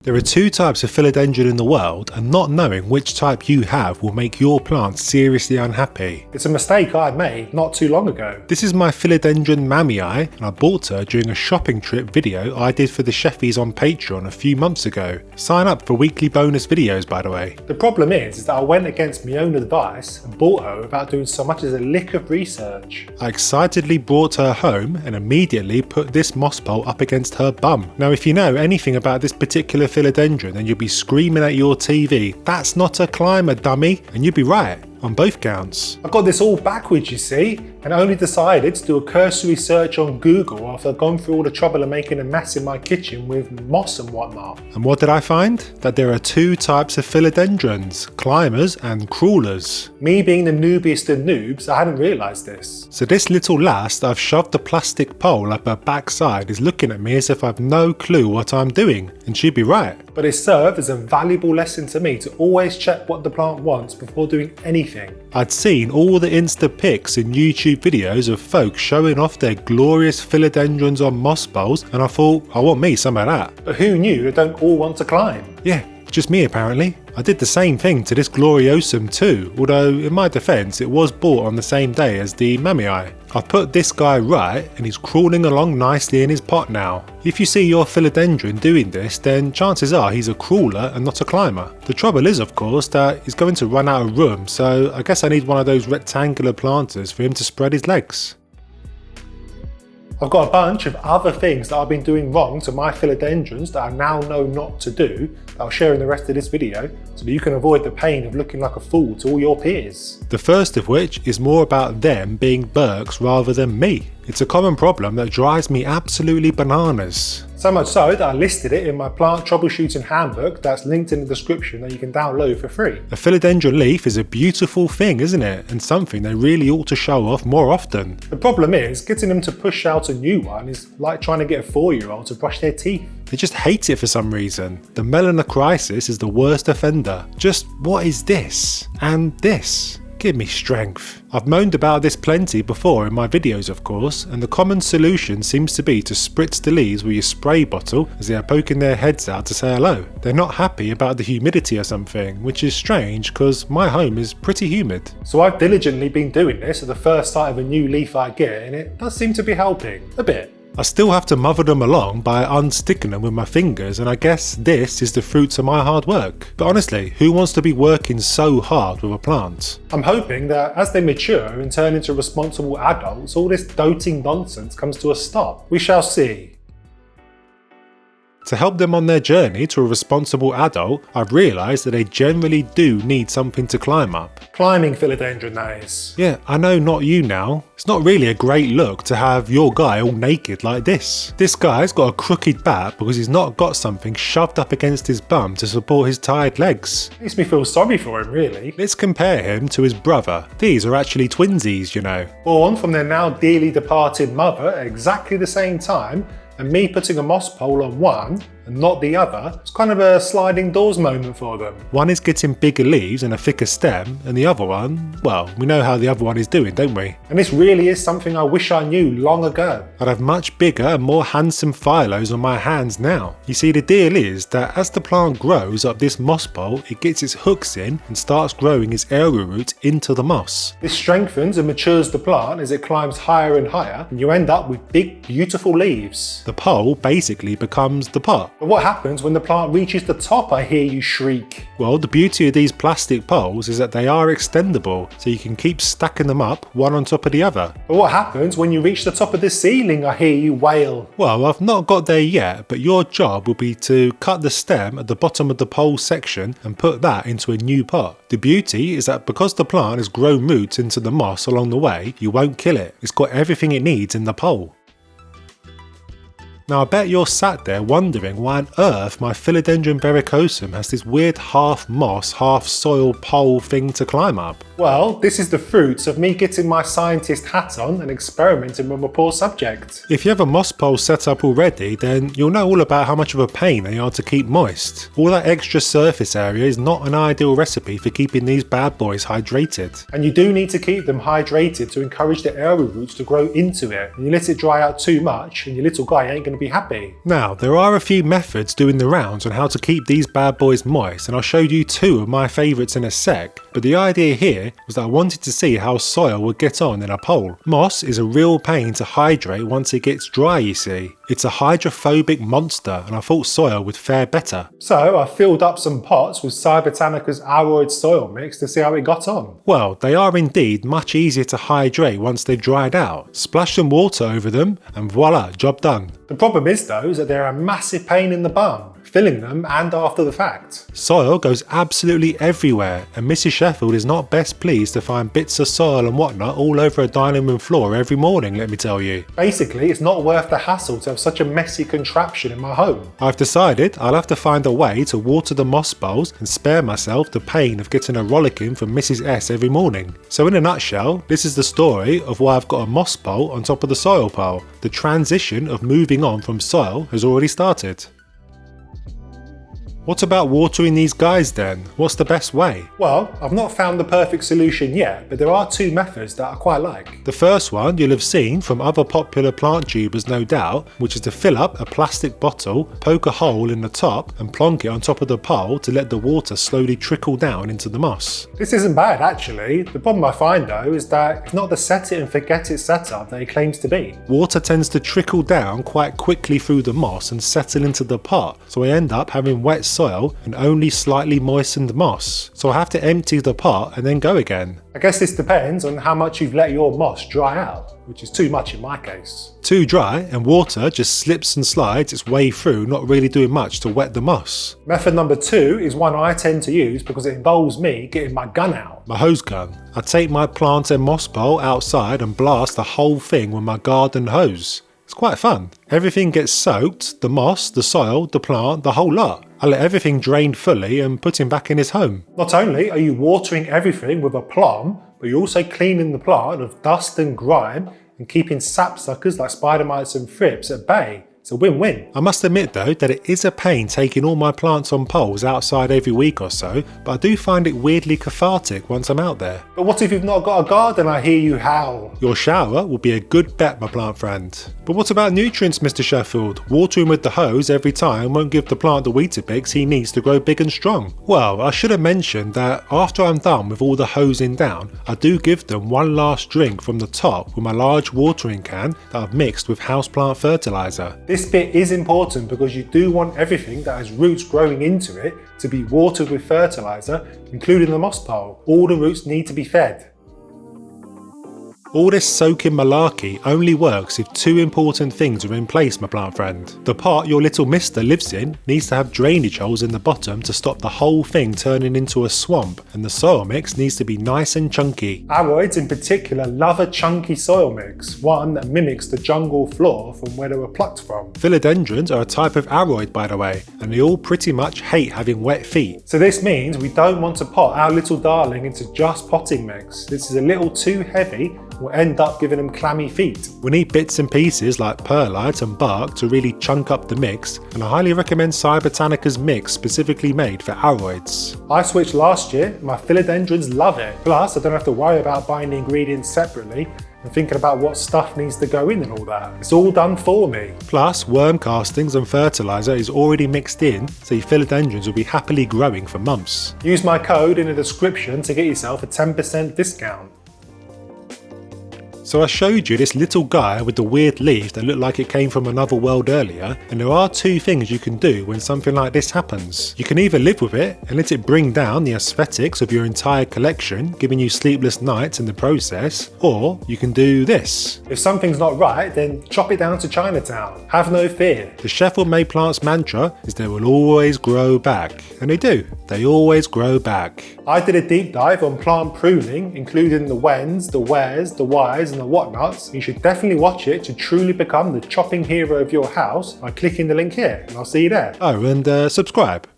There are two types of philodendron in the world, and not knowing which type you have will make your plant seriously unhappy. It's a mistake I made not too long ago. This is my philodendron Mamii, and I bought her during a shopping trip video I did for the Sheffies on Patreon a few months ago. Sign up for weekly bonus videos, by the way. The problem is that I went against my own advice and bought her without doing so much as a lick of research. I excitedly brought her home and immediately put this moss pole up against her bum. Now if you know anything about this particular philodendron, then you'll be screaming at your TV, "That's not a climber, dummy," and you'd be right on both counts. I got this all backwards, you see, and only decided to do a cursory search on Google after I'd gone through all the trouble of making a mess in my kitchen with moss and whatnot. And what did I find? That there are two types of philodendrons, climbers and crawlers. Me being the noobiest of noobs, I hadn't realised this. So this little lass that I've shoved the plastic pole up her backside is looking at me as if I've no clue what I'm doing, and she'd be right. But it served as a valuable lesson to me to always check what the plant wants before doing anything. I'd seen all the Insta pics and YouTube videos of folks showing off their glorious philodendrons on moss poles, and I thought, I want me some of that. But who knew they don't all want to climb? Yeah, just me apparently. I did the same thing to this Gloriosum too, although in my defence it was bought on the same day as the Mamii. I've put this guy right and he's crawling along nicely in his pot now. If you see your philodendron doing this, then chances are he's a crawler and not a climber. The trouble is of course that he's going to run out of room, so I guess I need one of those rectangular planters for him to spread his legs. I've got a bunch of other things that I've been doing wrong to my philodendrons that I now know not to do, that I'll share in the rest of this video, so that you can avoid the pain of looking like a fool to all your peers. The first of which is more about them being Burks rather than me. It's a common problem that drives me absolutely bananas. So much so that I listed it in my plant troubleshooting handbook that's linked in the description that you can download for free. A philodendron leaf is a beautiful thing, isn't it? And something they really ought to show off more often. The problem is, getting them to push out a new one is like trying to get a 4-year-old to brush their teeth. They just hate it for some reason. The melanocrisis is the worst offender. Just what is this? And this? Give me strength. I've moaned about this plenty before in my videos of course, and the common solution seems to be to spritz the leaves with your spray bottle as they are poking their heads out to say hello. They're not happy about the humidity or something, which is strange because my home is pretty humid. So I've diligently been doing this at the first sight of a new leaf I get, and it does seem to be helping, a bit. I still have to mother them along by unsticking them with my fingers, and I guess this is the fruits of my hard work. But honestly, who wants to be working so hard with a plant? I'm hoping that as they mature and turn into responsible adults, all this doting nonsense comes to a stop. We shall see. To help them on their journey to a responsible adult, I've realised that they generally do need something to climb up. Climbing philodendron, that is. Yeah, I know, not you now. It's not really a great look to have your guy all naked like this. This guy's got a crooked back because he's not got something shoved up against his bum to support his tired legs. Makes me feel sorry for him, really. Let's compare him to his brother. These are actually twinsies, you know. Born from their now dearly departed mother at exactly the same time, and me putting a moss pole on one and not the other, it's kind of a sliding doors moment for them. One is getting bigger leaves and a thicker stem, and the other one, well, we know how the other one is doing, don't we? And this really is something I wish I knew long ago. I'd have much bigger and more handsome phylos on my hands now. You see, the deal is that as the plant grows up this moss pole, it gets its hooks in and starts growing its arrowroot into the moss. This strengthens and matures the plant as it climbs higher and higher, and you end up with big, beautiful leaves. The pole basically becomes the pot. But what happens when the plant reaches the top, I hear you shriek? Well, the beauty of these plastic poles is that they are extendable, so you can keep stacking them up one on top of the other. But what happens when you reach the top of the ceiling, I hear you wail? Well, I've not got there yet, but your job will be to cut the stem at the bottom of the pole section and put that into a new pot. The beauty is that because the plant has grown roots into the moss along the way, you won't kill it. It's got everything it needs in the pole. Now I bet you're sat there wondering why on earth my Philodendron verrucosum has this weird half moss, half soil pole thing to climb up. Well, this is the fruits of me getting my scientist hat on and experimenting with a poor subject. If you have a moss pole set up already, then you'll know all about how much of a pain they are to keep moist. All that extra surface area is not an ideal recipe for keeping these bad boys hydrated. And you do need to keep them hydrated to encourage the arrowroots to grow into it. And you let it dry out too much and your little guy ain't going to be happy. Now, there are a few methods doing the rounds on how to keep these bad boys moist, and I'll show you 2 of my favourites in a sec, but the idea here was that I wanted to see how soil would get on in a pole. Moss is a real pain to hydrate once it gets dry, you see. It's a hydrophobic monster, and I thought soil would fare better. So I filled up some pots with Cybertanica's Aroid soil mix to see how it got on. Well, they are indeed much easier to hydrate once they've dried out. Splash some water over them and voila, job done. The problem is though, is that they're a massive pain in the bum, filling them and after the fact. Soil goes absolutely everywhere, and Mrs. Sheffield is not best pleased to find bits of soil and whatnot all over a dining room floor every morning, let me tell you. Basically, it's not worth the hassle to have such a messy contraption in my home. I've decided I'll have to find a way to water the moss bowls and spare myself the pain of getting a rollicking from Mrs. S every morning. So in a nutshell, this is the story of why I've got a moss bowl on top of the soil pile. The transition of moving on from soil has already started. What about watering these guys then? What's the best way? Well, I've not found the perfect solution yet, but there are 2 methods that I quite like. The first one you'll have seen from other popular plant tubers no doubt, which is to fill up a plastic bottle, poke a hole in the top and plonk it on top of the pole to let the water slowly trickle down into the moss. This isn't bad actually. The problem I find though is that it's not the set it and forget it setup that it claims to be. Water tends to trickle down quite quickly through the moss and settle into the pot, so I end up having wet soil and only slightly moistened moss. So I have to empty the pot and then go again. I guess this depends on how much you've let your moss dry out, which is too much in my case. Too dry and water just slips and slides its way through, not really doing much to wet the moss. Method number 2 is one I tend to use because it involves me getting my gun out. My hose gun. I take my plant and moss bowl outside and blast the whole thing with my garden hose. It's quite fun. Everything gets soaked, the moss, the soil, the plant, the whole lot. I let everything drain fully and put him back in his home. Not only are you watering everything with a plum, but you're also cleaning the plant of dust and grime and keeping sapsuckers like spider mites and thrips at bay. It's a win-win. I must admit though that it is a pain taking all my plants on poles outside every week or so, but I do find it weirdly cathartic once I'm out there. But what if you've not got a garden? I hear you howl. Your shower will be a good bet, my plant friend. But what about nutrients, Mr. Sheffield? Watering with the hose every time won't give the plant the Weetabix he needs to grow big and strong. Well, I should have mentioned that after I'm done with all the hosing down, I do give them one last drink from the top with my large watering can that I've mixed with houseplant fertiliser. This bit is important because you do want everything that has roots growing into it to be watered with fertiliser, including the moss pole. All the roots need to be fed. All this soaking malarkey only works if 2 important things are in place, my plant friend. The pot your little mister lives in needs to have drainage holes in the bottom to stop the whole thing turning into a swamp, and the soil mix needs to be nice and chunky. Aroids in particular love a chunky soil mix, one that mimics the jungle floor from where they were plucked from. Philodendrons are a type of aroid, by the way, and they all pretty much hate having wet feet. So this means we don't want to pot our little darling into just potting mix. This is a little too heavy, will end up giving them clammy feet. We need bits and pieces like perlite and bark to really chunk up the mix, and I highly recommend Cybertanica's mix specifically made for aroids. I switched last year, my philodendrons love it. Plus, I don't have to worry about buying the ingredients separately and thinking about what stuff needs to go in and all that. It's all done for me. Plus, worm castings and fertiliser is already mixed in, so your philodendrons will be happily growing for months. Use my code in the description to get yourself a 10% discount. So I showed you this little guy with the weird leaf that looked like it came from another world earlier, and there are 2 things you can do when something like this happens. You can either live with it and let it bring down the aesthetics of your entire collection, giving you sleepless nights in the process, or you can do this. If something's not right, then chop it down to Chinatown. Have no fear. The Sheffield Made Plants mantra is they will always grow back, and they do. They always grow back. I did a deep dive on plant pruning, including the whens, the wheres, the whys and the whatnots. You should definitely watch it to truly become the chopping hero of your house by clicking the link here, and I'll see you there. Oh, and subscribe.